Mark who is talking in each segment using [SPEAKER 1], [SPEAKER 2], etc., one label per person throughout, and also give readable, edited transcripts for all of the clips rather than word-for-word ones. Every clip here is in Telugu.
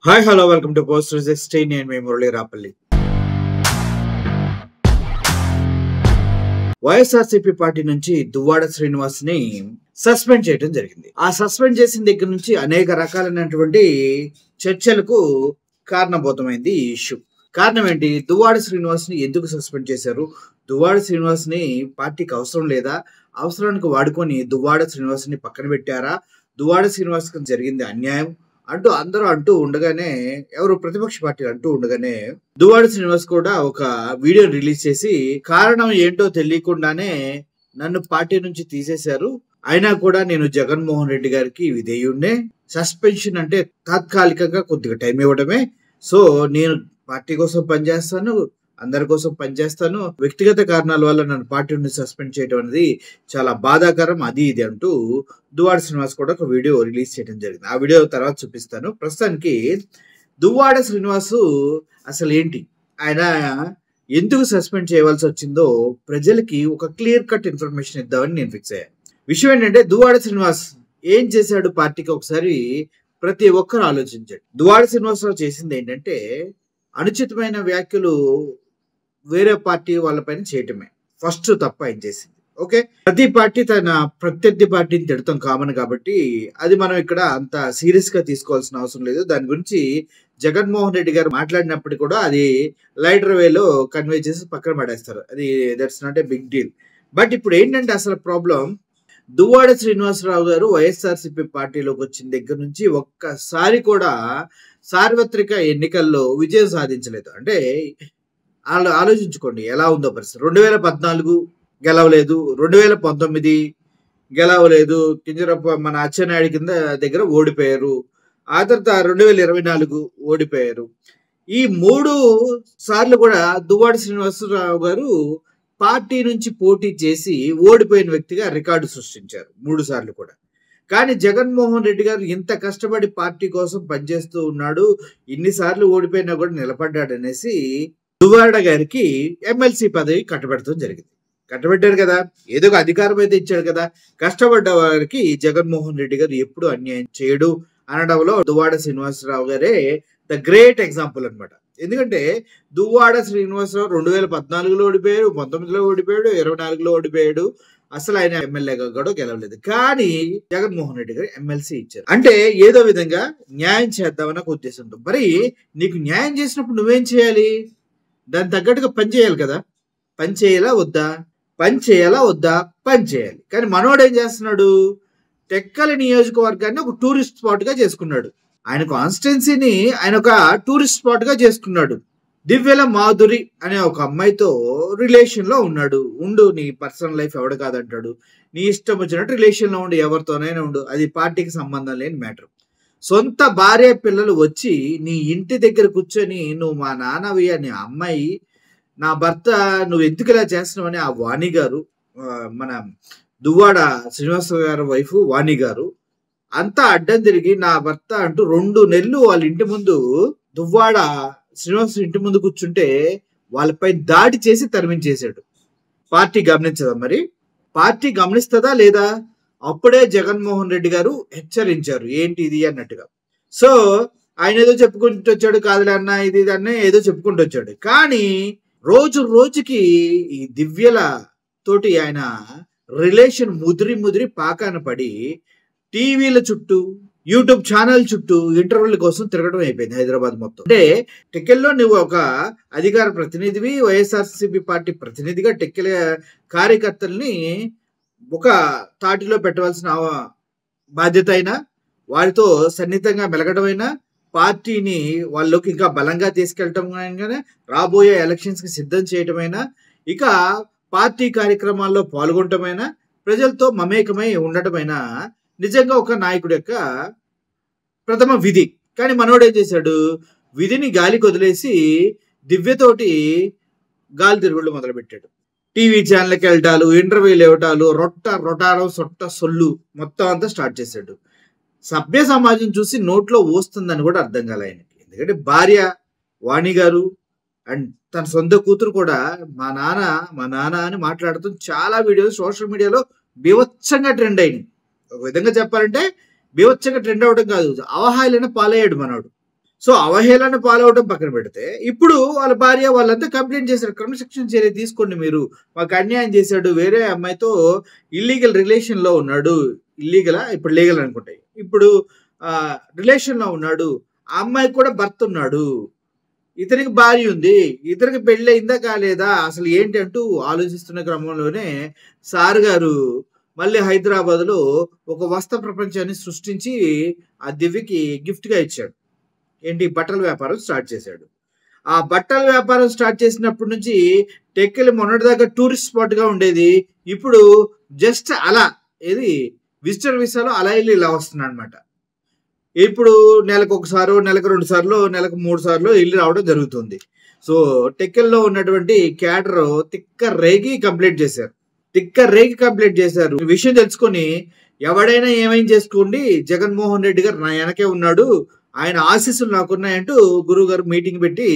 [SPEAKER 1] Hi hello welcome to post 16 నేను మీ మురళీ రాపల్లి. వైఎస్ఆర్సీపీ పార్టీ నుంచి దువ్వాడ శ్రీనివాస్ ని సస్పెండ్ చేయడం జరిగింది. ఆ సస్పెండ్ చేసిన దగ్గర నుంచి అనేక రకాలైనటువంటి చర్చలకు కారణభూతమైంది ఈ ఇష్యూ. కారణం ఏంటి? దువ్వాడ శ్రీనివాస్ ని ఎందుకు సస్పెండ్ చేశారు? దువ్వాడ శ్రీనివాస్ ని పార్టీకి అవసరం లేదా? అవసరానికి వాడుకొని దువ్వాడ శ్రీనివాస్ ని పక్కన పెట్టారా? దువ్వాడ శ్రీనివాస్ కి జరిగింది అన్యాయం అంటూ అందరూ అంటూ ఉండగానే, ఎవరు ప్రతిపక్ష పార్టీలు అంటూ ఉండగానే, దువ్వాడ శ్రీనివాస్ కూడా ఒక వీడియో రిలీజ్ చేసి కారణం ఏంటో తెలియకుండానే నన్ను పార్టీ నుంచి తీసేశారు, అయినా కూడా నేను జగన్మోహన్ రెడ్డి గారికి విధేయుణ్ణే, సస్పెన్షన్ అంటే తాత్కాలికంగా కొద్దిగా టైం ఇవ్వడమే, సో నేను పార్టీ కోసం పనిచేస్తాను, అందరి కోసం పనిచేస్తాను, వ్యక్తిగత కారణాల వల్ల నన్ను పార్టీ నుండి సస్పెండ్ చేయడం అనేది చాలా బాధాకరం, అది ఇది అంటూ దువ్వాడ శ్రీనివాస్ కూడా ఒక వీడియో రిలీజ్ చేయడం జరిగింది. ఆ వీడియో తర్వాత చూపిస్తాను. ప్రస్తుతానికి దువ్వాడ శ్రీనివాస్ అసలు ఏంటి, ఆయన ఎందుకు సస్పెండ్ చేయవలసి వచ్చిందో ప్రజలకి ఒక క్లియర్ కట్ ఇన్ఫర్మేషన్ ఇద్దామని నేను ఫిక్స్ అయ్యాను. విషయం ఏంటంటే, దువ్వాడ శ్రీనివాస్ ఏం చేశాడు పార్టీకి ఒకసారి ప్రతి ఒక్కరు ఆలోచించండి. దువ్వాడ శ్రీనివాసరావు చేసింది ఏంటంటే, అనుచితమైన వ్యాఖ్యలు వేరే పార్టీ వాళ్ళపైన చేయటమే ఫస్ట్ తప్ప ఆయన చేసింది. ఓకే, ప్రతి పార్టీ తన ప్రత్యర్థి పార్టీని తిడతాం కామన్ కాబట్టి అది మనం ఇక్కడ అంత సీరియస్ గా తీసుకోవాల్సిన అవసరం లేదు. దాని గురించి జగన్మోహన్ రెడ్డి గారు మాట్లాడినప్పుడు కూడా అది లైటర్ వేలో కన్వే చేసి పక్కన పడేస్తారు, అది that's not a big deal. But ఇప్పుడు ఏంటంటే అసలు ప్రాబ్లం, దువ్వాడ శ్రీనివాసరావు గారు వైఎస్ఆర్సీపీ పార్టీలోకి వచ్చిన దగ్గర నుంచి ఒక్కసారి కూడా సార్వత్రిక ఎన్నికల్లో విజయం సాధించలేదు. అంటే ఆలోచించుకోండి ఎలా ఉందో పరిస్థితి. 2014 గెలవలేదు, 2019 గెలవలేదు, కింజరప్ప మన అచ్చెన్నాయుడు కింద దగ్గర ఓడిపోయారు, ఆ తర్వాత 2024 ఓడిపోయారు. ఈ 3 సార్లు కూడా దువ్వాడ శ్రీనివాసరావు గారు పార్టీ నుంచి పోటీ చేసి ఓడిపోయిన వ్యక్తిగా రికార్డు సృష్టించారు 3 సార్లు కూడా. కానీ జగన్మోహన్ రెడ్డి గారు ఇంత కష్టపడి పార్టీ కోసం పనిచేస్తూ ఉన్నాడు, ఇన్నిసార్లు ఓడిపోయినా కూడా నిలబడ్డాడు అనేసి దువ్వాడ గారికి ఎమ్మెల్సీ పదవి కట్టబెడతాం జరిగింది. కట్టబెట్టారు కదా, ఏదో ఒక అధికారం అయితే ఇచ్చాడు కదా. కష్టపడ్డ వారికి జగన్మోహన్ రెడ్డి గారు ఎప్పుడు అన్యాయం చేయడు అనడంలో దువ్వాడ శ్రీనివాసరావు గారే ద గ్రేట్ ఎగ్జాంపుల్ అనమాట. ఎందుకంటే దువ్వాడ శ్రీనివాసరావు 2014లో ఓడిపోయాడు, 19లో ఓడిపోయాడు, 24లో ఓడిపోయాడు, అసలు ఆయన ఎమ్మెల్యేగా కూడా గెలవలేదు. కానీ జగన్మోహన్ రెడ్డి గారు ఎమ్మెల్సీ ఇచ్చారు. అంటే ఏదో విధంగా న్యాయం చేద్దామన్న ఒక ఉద్దేశంతో. మరి నీకు న్యాయం చేసినప్పుడు నువ్వేం చేయాలి? దానికి తగ్గట్టుగా పని చేయాలి కదా. పని చేయాలా వద్దా? పని చేయాలా వద్దా? పని చేయాలి. కానీ మనోడు ఏం చేస్తున్నాడు? టెక్కలి నియోజకవర్గాన్ని ఒక టూరిస్ట్ స్పాట్ గా చేసుకున్నాడు. ఆయన కాన్స్టిట్యున్సీని ఆయన ఒక టూరిస్ట్ స్పాట్ గా చేసుకున్నాడు. దివ్యల మాధురి అనే ఒక అమ్మాయితో రిలేషన్ లో ఉన్నాడు. ఉండు, నీ పర్సనల్ లైఫ్ ఎవడు కాదంటాడు, నీ ఇష్టం వచ్చినట్టు రిలేషన్ లో ఉండు, ఎవరితోనైనా ఉండు, అది పార్టీకి సంబంధం లేని మ్యాటర్. సొంత భార్య పిల్లలు వచ్చి నీ ఇంటి దగ్గర కూర్చొని నువ్వు మా నాన్నవి అని అమ్మాయి, నా భర్త నువ్వు ఎందుకు ఇలా చేస్తున్నావని ఆ వాణి గారు, మన దువ్వాడ శ్రీనివాసరావు గారి వైఫ్ వాణి గారు అంతా అడ్డం తిరిగి నా భర్త అంటూ 2 నెలలు వాళ్ళ ఇంటి ముందు, దువ్వాడ శ్రీనివాస ఇంటి ముందు కూర్చుంటే వాళ్ళపై దాడి చేసి తరిమించేశాడు. పార్టీ గమనించదా? మరి పార్టీ గమనిస్తుందా లేదా? అప్పుడే జగన్మోహన్ రెడ్డి గారు హెచ్చరించారు ఏంటి ఇది అన్నట్టుగా. సో ఆయన ఏదో చెప్పుకుంటూ వచ్చాడు, కాదులే అన్న ఇది అన్న ఏదో చెప్పుకుంటూ వచ్చాడు. కానీ రోజు రోజుకి ఈ దివ్యల తోటి ఆయన రిలేషన్ ముదిరి పాకాన పడి టీవీల చుట్టూ, యూట్యూబ్ ఛానల్ చుట్టూ ఇంటర్వ్యూల కోసం తిరగడం అయిపోయింది హైదరాబాద్ మొత్తం. అంటే టెక్కెల్లో నువ్వు ఒక అధికార ప్రతినిధివి, వైఎస్ఆర్సీపీ పార్టీ ప్రతినిధిగా టెక్కెల కార్యకర్తల్ని ఒక తాటిలో పెట్టవలసిన బాధ్యత అయినా, వారితో సన్నిహితంగా మెలగడమైనా, పార్టీని వాళ్ళలోకి ఇంకా బలంగా తీసుకెళ్ళటం అయినా, రాబోయే ఎలక్షన్స్ కి సిద్ధం చేయటమైనా, ఇక పార్టీ కార్యక్రమాల్లో పాల్గొనటమైనా, ప్రజలతో మమేకమై ఉండటమైనా నిజంగా ఒక నాయకుడి యొక్క ప్రథమ విధి. కానీ మనోడు ఏం చేశాడు? విధిని గాలికి వదిలేసి దివ్యతోటి గాలి తిరుగుళ్ళు మొదలుపెట్టాడు. టీవీ ఛానల్కి వెళ్ళటాలు, ఇంటర్వ్యూలు ఇవ్వటాలు, రొటారం సొట్ట సొల్లు మొత్తం అంతా స్టార్ట్ చేశాడు. సభ్య సమాజం చూసి నోట్లో వస్తుందని కూడా అర్థం కాలే ఆయనకి. ఎందుకంటే భార్య వాణి గారు అండ్ తన సొంత కూతురు కూడా మా నాన్న అని మాట్లాడుతూ చాలా వీడియోలు సోషల్ మీడియాలో బీభత్సంగా ట్రెండ్ అయినాయి. ఒక విధంగా చెప్పాలంటే బీభత్సంగా ట్రెండ్ అవ్వడం కాదు, అవహాయిలైన పాలయ్యాడు మనోడు. సో అవహేళన పాలవడం పక్కన పెడితే ఇప్పుడు వాళ్ళ భార్య వాళ్ళంతా కంప్లైంట్ చేశారు, క్రమశిక్షణ చర్య తీసుకోండి, మీరు మాకు అన్యాయం చేశాడు, వేరే అమ్మాయితో ఇల్లీగల్ రిలేషన్ లో ఉన్నాడు, ఇల్లీగలా ఇప్పుడు లీగల్ అనుకుంటాయి, ఇప్పుడు రిలేషన్ లో ఉన్నాడు, ఆ అమ్మాయికి కూడా భర్త ఉన్నాడు, ఇతనికి భార్య ఉంది, ఇతనికి పెళ్ళి అయిందా కాలేదా అసలు ఏంటి అంటూ ఆలోచిస్తున్న క్రమంలోనే సార్ గారు మళ్ళీ హైదరాబాద్ లో ఒక వస్త్ర ప్రపంచాన్ని సృష్టించి ఆ దివ్యకి గిఫ్ట్ గా ఇచ్చాడు. ఏంటి, బట్టల వ్యాపారం స్టార్ట్ చేశాడు. ఆ బట్టల వ్యాపారం స్టార్ట్ చేసినప్పటి నుంచి టెక్కలి మొన్నటిదాకా టూరిస్ట్ స్పాట్ గా ఉండేది, ఇప్పుడు జస్ట్ అలా ఏది విజిటర్ వీసాలో అలా వెళ్ళి ఇలా వస్తున్నాడు అనమాట. ఇప్పుడు నెలకు ఒకసారి, నెలకు 2 సార్లు, నెలకు 3 సార్లు వెళ్ళి రావడం జరుగుతుంది. సో టెక్కల్లో ఉన్నటువంటి క్యాడర్ తిక్క రేగి కంప్లైంట్ చేశారు, ఈ విషయం తెలుసుకొని ఎవడైనా ఏమైనా చేసుకోండి, జగన్మోహన్ రెడ్డి గారు నా వెనకే ఉన్నాడు, ఆయన ఆశీస్సులు నాకున్నాయంటూ గురువు గారు మీటింగ్ పెట్టి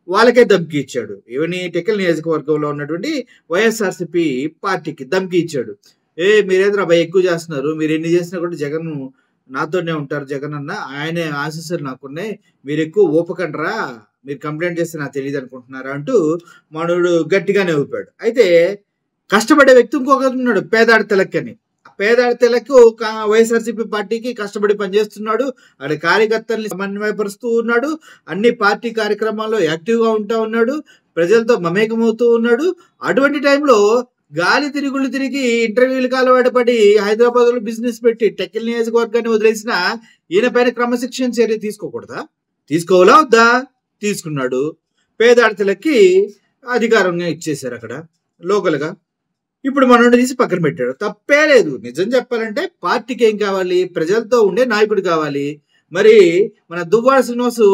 [SPEAKER 1] వాళ్ళకే ధమ్కి ఇచ్చాడు. ఇవన్నీ టెక్కల్ నియోజకవర్గంలో ఉన్నటువంటి వైఎస్ఆర్సీపీ పార్టీకి ధమ్కి ఇచ్చాడు. మీరేంద్ర అబ్బాయి ఎక్కువ చేస్తున్నారు, మీరు ఎన్ని చేసినా కూడా జగన్ నాతోనే ఉంటారు, జగన్ అన్న ఆయనే ఆశీస్సులు నాకున్నాయి, మీరు ఎక్కువ ఊపకండ్రా, మీరు కంప్లైంట్ చేస్తే నాకు తెలియదు అనుకుంటున్నారా అంటూ మనోడు గట్టిగానే ఊపాడు. అయితే కష్టపడే వ్యక్తి ఇంకొక ఉన్నాడు, పేదాడి తిలక్ అని. పేదాడి తిలక్ వైఎస్ఆర్సీపీ పార్టీకి కష్టపడి పనిచేస్తున్నాడు, ఆడ కార్యకర్తల్ని సమన్వయపరుస్తూ ఉన్నాడు, అన్ని పార్టీ కార్యక్రమాల్లో యాక్టివ్ గా ఉంటా ఉన్నాడు, ప్రజలతో మమేకమవుతూ ఉన్నాడు. అటువంటి టైంలో గాలి తిరుగుళ్ళు తిరిగి ఇంటర్వ్యూలకు అలవాటు పడి హైదరాబాద్ లో బిజినెస్ పెట్టి టెక్కల్ నియోజకవర్గాన్ని వదిలేసిన ఈయన పైన క్రమశిక్షణ చర్య తీసుకోకూడదా? తీసుకోవాలా వద్దా? తీసుకున్నాడు. పేదాడి తిలక్కి అధికారంగా ఇచ్చేశారు అక్కడ లోకల్ గా. ఇప్పుడు మనోడిని తీసి పక్కన పెట్టాడు, తప్పే లేదు. నిజం చెప్పాలంటే పార్టీకి ఏం కావాలి, ప్రజలతో ఉండే నాయకుడు కావాలి. మరి మన దువ్వాడ శ్రీనివాసు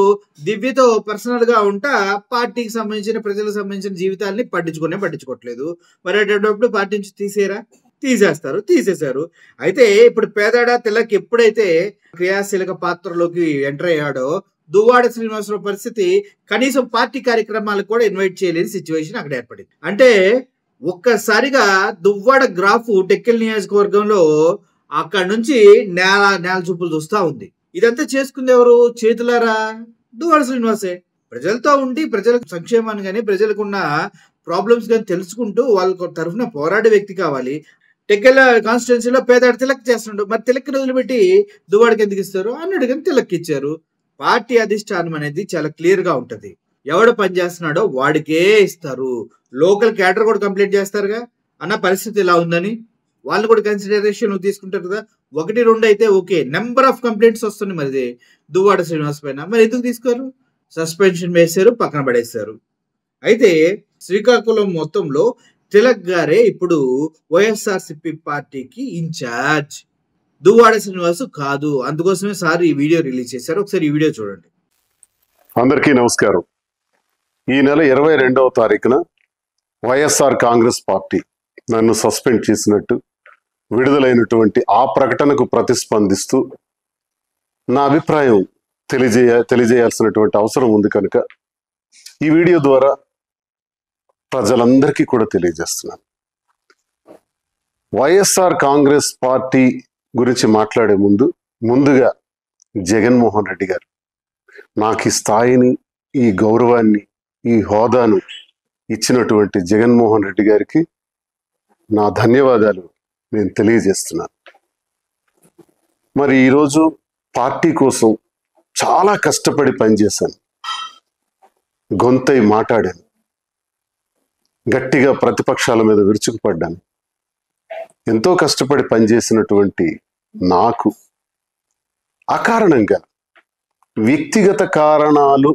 [SPEAKER 1] దివ్యతో పర్సనల్ గా ఉంటా పార్టీకి సంబంధించిన, ప్రజలకు సంబంధించిన జీవితాల్ని పట్టించుకోవట్లేదు. మరి అటువంటిప్పుడు పార్టీ నుంచి తీసేశారు. అయితే ఇప్పుడు పేదాడ తిలక్ ఎప్పుడైతే క్రియాశీలక పాత్రలోకి ఎంటర్ అయ్యాడో దువ్వాడ శ్రీనివాసరావు పరిస్థితి కనీసం పార్టీ కార్యక్రమాలకు కూడా ఇన్వైట్ చేయలేని సిచ్యువేషన్ అక్కడ ఏర్పడింది. అంటే ఒక్కసారిగా దువ్వాడ గ్రాఫ్ టెక్కల్ నియోజకవర్గంలో అక్కడ నుంచి నేల చూపులు చూస్తా ఉంది. ఇదంతా చేసుకుంది ఎవరు? చేతులారా దువ్వాడ శ్రీనివాసే. ప్రజలతో ఉండి ప్రజల సంక్షేమాన్ని కానీ, ప్రజలకున్న ప్రాబ్లమ్స్ కానీ తెలుసుకుంటూ వాళ్ళ తరఫున పోరాడే వ్యక్తి కావాలి. టెక్కల కాన్స్టిట్యున్సీలో పేదాడు తిలక్ చేస్తున్నాడు, మరి తిలక్ వదిలిపెట్టి దువ్వాడికి ఎందుకు ఇస్తారు అన్నాడు, కానీ తిలక్ ఇచ్చారు. పార్టీ అధిష్టానం అనేది చాలా క్లియర్ గా ఉంటది, ఎవడు పనిచేస్తున్నాడో వాడికే ఇస్తారు. లోకల్ క్యాడర్ కూడా కంప్లైంట్ చేస్తారుగా అన్న పరిస్థితి ఇలా ఉందని, వాళ్ళు కూడా కన్సిడరేషన్ తీసుకుంటారు కదా. 1, 2 అయితే ఓకే, నెంబర్ ఆఫ్ కంప్లైంట్స్ వస్తున్నాయి మరి దువ్వాడ శ్రీనివాస్ పైన, మరి ఎందుకు తీసుకోరు? సస్పెన్షన్ వేశారు, పక్కన పడేశారు. అయితే శ్రీకాకుళం మొత్తంలో తిలక్ గారే ఇప్పుడు వైఎస్ఆర్సీపీ పార్టీకి ఇన్ఛార్జ్, దువ్వాడ శ్రీనివాసు కాదు. అందుకోసమే సార్ ఈ వీడియో రిలీజ్ చేశారు. ఒకసారి ఈ వీడియో చూడండి.
[SPEAKER 2] అందరికీ నమస్కారం. ఈ నెల 22వ తారీఖున వైఎస్ఆర్ కాంగ్రెస్ పార్టీ నన్ను సస్పెండ్ చేసినట్టు విడుదలైనటువంటి ఆ ప్రకటనకు ప్రతిస్పందిస్తూ నా అభిప్రాయం తెలియజేయాల్సినటువంటి అవసరం ఉంది కనుక ఈ వీడియో ద్వారా ప్రజలందరికీ కూడా తెలియజేస్తున్నాను. వైఎస్ఆర్ కాంగ్రెస్ పార్టీ గురించి మాట్లాడే ముందుగా జగన్మోహన్ రెడ్డి గారు నాకు ఈ స్థాయిని, ఈ గౌరవాన్ని, ఈ హోదాను ఇచ్చినటువంటి జగన్మోహన్ రెడ్డి గారికి నా ధన్యవాదాలు నేను తెలియజేస్తున్నాను. మరి ఈరోజు పార్టీ కోసం చాలా కష్టపడి పనిచేశాను, గొంతై మాట్లాడాను, గట్టిగా ప్రతిపక్షాల మీద విరుచుకుపడ్డాను. ఎంతో కష్టపడి పనిచేసినటువంటి నాకు అకారణంగా వ్యక్తిగత కారణాలు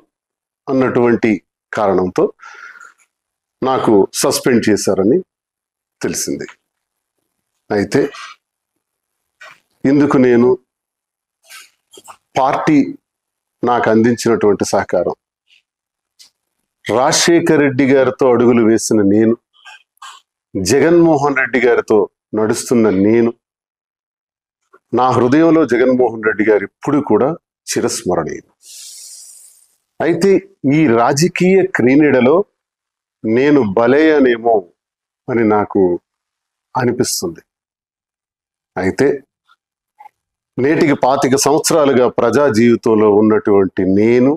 [SPEAKER 2] అన్నటువంటి కారణంతో నాకు సస్పెండ్ చేశారని తెలిసింది. అయితే ఇందుకు నేను పార్టీ నాకు అందించినటువంటి సహకారం, రాజశేఖర్ రెడ్డి గారితో అడుగులు వేసిన నేను, జగన్మోహన్ రెడ్డి గారితో నడుస్తున్న నేను, నా హృదయంలో జగన్మోహన్ రెడ్డి గారు ఇప్పుడు కూడా చిరస్మరణీయం. అయితే ఈ రాజకీయ క్రీడలో నేను బలయ్యానేమో అని నాకు అనిపిస్తుంది. అయితే నేటికి 25 సంవత్సరాలుగా ప్రజా జీవితంలో ఉన్నటువంటి నేను,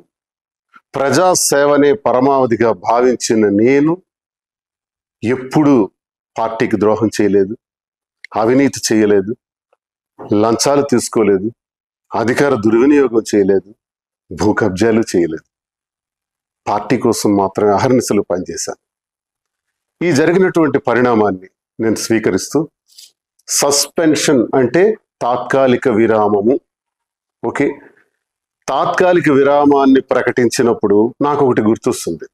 [SPEAKER 2] ప్రజా సేవనే పరమావధిగా భావించిన నేను ఎప్పుడూ పార్టీకి ద్రోహం చేయలేదు, అవినీతి చేయలేదు, లంచాలు తీసుకోలేదు, అధికార దుర్వినియోగం చేయలేదు, భూ కబ్జాలు చేయలేదు. పార్టీ కోసం మాత్రమే అహర్నిశలు పనిచేశాను. ఈ జరిగినటువంటి పరిణామాన్ని నేను స్వీకరిస్తూ, సస్పెన్షన్ అంటే తాత్కాలిక విరామము. ఓకే, తాత్కాలిక విరామాన్ని ప్రకటించినప్పుడు నాకు ఒకటి గుర్తొస్తుంది.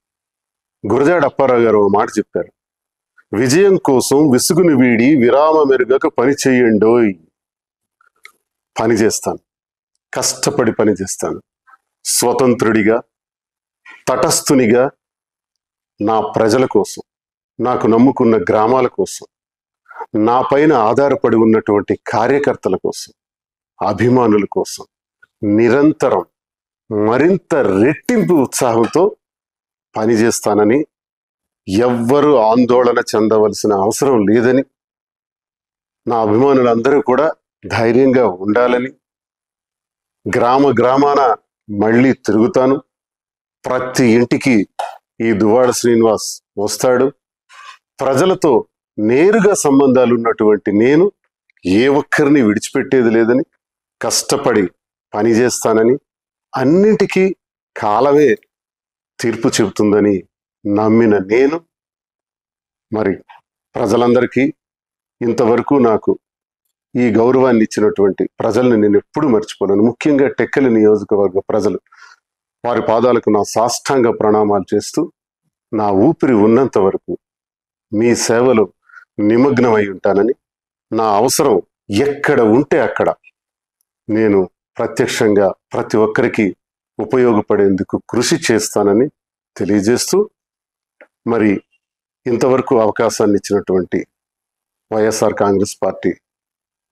[SPEAKER 2] గురజాడ అప్పారావు గారు ఒక మాట చెప్పారు, విజయం కోసం విసుగుని వీడి విరామమెరుగక పని చేయండోయ్. పని చేస్తాను, కష్టపడి పని చేస్తాను, స్వతంత్రుడిగా, తటస్థునిగా, నా ప్రజల కోసం, నాకు నమ్ముకున్న గ్రామాల కోసం, నా పైన ఆధారపడి ఉన్నటువంటి కార్యకర్తల కోసం, అభిమానుల కోసం నిరంతరం మరింత రెట్టింపు ఉత్సాహంతో పనిచేస్తానని, ఎవ్వరూ ఆందోళన చెందవలసిన అవసరం లేదని, నా అభిమానులందరూ కూడా ధైర్యంగా ఉండాలని, గ్రామ గ్రామాన మళ్ళీ తిరుగుతాను, ప్రతి ఇంటికి ఈ దువ్వాడ శ్రీనివాస్ వస్తాడు, ప్రజలతో నేరుగా సంబంధాలు ఉన్నటువంటి నేను ఏ ఒక్కరిని విడిచిపెట్టేది లేదని, కష్టపడి పనిచేస్తానని, అన్నింటికీ కాలమే తీర్పు చెబుతుందని నమ్మిన నేను, మరి ప్రజలందరికీ ఇంతవరకు నాకు ఈ గౌరవాన్ని ఇచ్చినటువంటి ప్రజల్ని నేను ఎప్పుడూ మర్చిపోలేను. ముఖ్యంగా టెక్కలి నియోజకవర్గ ప్రజలు, వారి పాదాలకు నా సాష్టాంగ ప్రణామాలు చేస్తూ, నా ఊపిరి ఉన్నంత వరకు మీ సేవలో నిమగ్నమై ఉంటానని, నా అవసరం ఎక్కడ ఉంటే అక్కడ నేను ప్రత్యక్షంగా ప్రతి ఒక్కరికి ఉపయోగపడేందుకు కృషి చేస్తానని తెలియజేస్తూ, మరి ఇంతవరకు అవకాశాన్ని ఇచ్చినటువంటి వైఎస్ఆర్ కాంగ్రెస్ పార్టీ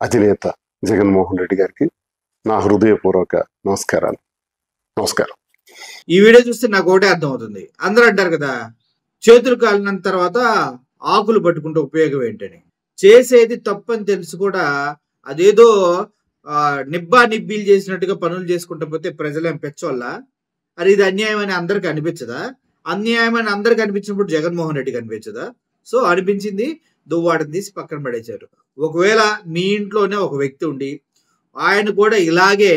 [SPEAKER 2] అధినేత జగన్మోహన్ రెడ్డి గారికి నా హృదయపూర్వక నమస్కారాలు. నమస్కారం.
[SPEAKER 1] ఈ వీడియో చూస్తే నాకు ఒకటే అర్థం అవుతుంది. అందరూ అంటారు కదా, చేతులు కాలిన తర్వాత ఆకులు పట్టుకుంటే ఉపయోగం ఏంటని. చేసేది తప్పని తెలుసు కూడా అదేదో నిబ్బా నిబ్బీలు చేసినట్టుగా పనులు చేసుకుంటూ పోతే ప్రజలేం పెచ్చోళ్ళ? అది ఇది అన్యాయం అని అందరికి అనిపించదా? అన్యాయం అని అందరికి అనిపించినప్పుడు జగన్మోహన్ రెడ్డికి అనిపించదా? సో అనిపించింది, దువ్వాడని తీసి పక్కన పడేశారు. ఒకవేళ మీ ఇంట్లోనే ఒక వ్యక్తి ఉండి ఆయన కూడా ఇలాగే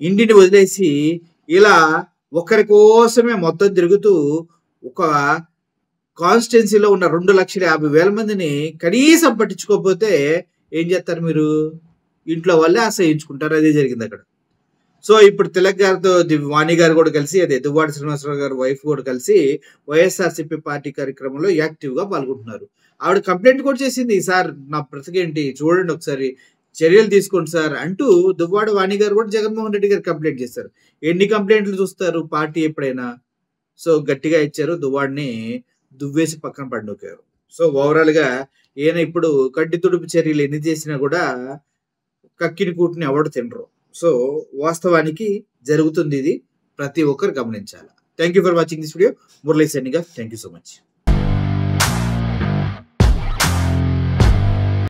[SPEAKER 1] ఇంటిని వదిలేసి ఇలా ఒకరి కోసమే మొత్తం తిరుగుతూ ఒక కాన్స్టిట్యున్సీలో ఉన్న 2,50,000 మందిని కనీసం పట్టించుకోకపోతే ఏం చేస్తారు మీరు? ఇంట్లో వాళ్ళే ఆశ్రయించుకుంటారు. అదే జరిగింది అక్కడ. సో ఇప్పుడు తిలక్ గారితో వాణి గారు కూడా కలిసి, అదే దువ్వాడ శ్రీనివాసరావు గారి వైఫ్ కూడా కలిసి వైఎస్ఆర్సీపీ పార్టీ కార్యక్రమంలో యాక్టివ్గా పాల్గొంటున్నారు. ఆవిడ కంప్లైంట్ కూడా చేసింది, సార్ నా బ్రతికేంటి చూడండి, ఒకసారి చర్యలు తీసుకోండి సార్ అంటూ దువ్వాడ వాణి గారు కూడా జగన్మోహన్ రెడ్డి గారు కంప్లైంట్ చేశారు. ఎన్ని కంప్లైంట్లు చూస్తారు పార్టీ ఎప్పుడైనా? సో గట్టిగా ఇచ్చారు, దువ్వాడిని దువ్వేసి పక్కన పడినొక్కారు. సో ఓవరాల్ గా ఈయన ఇప్పుడు కడ్డి తుడుపు చర్యలు ఎన్ని చేసినా కూడా కక్కిని కూటిని ఎవడు తినరు. సో వాస్తవానికి జరుగుతుంది ఇది, ప్రతి ఒక్కరు గమనించాలి. Thank you for watching this video. Murali సైనిగా, థ్యాంక్ యూ సో మచ్.